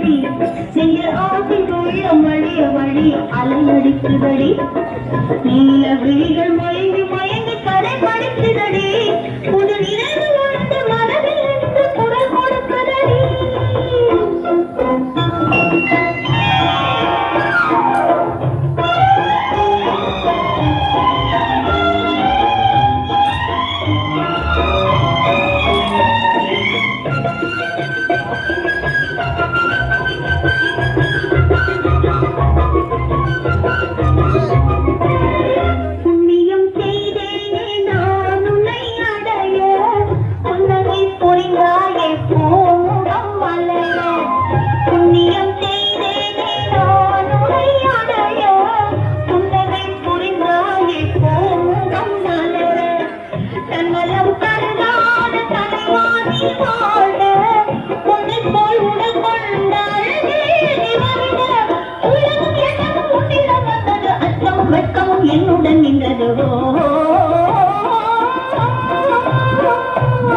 வழியடி நெஞ்ச ஆசை உள்ளம் வழிய வழி அலையடிக்குதடி நீல விழிகள் மயங்கி மயங்கி கரை படிக்குதடி புது நினைவு உணர்ந்து மனதில் இருந்து குரல் கொடுக்குதடி என்னுடன் நின்றது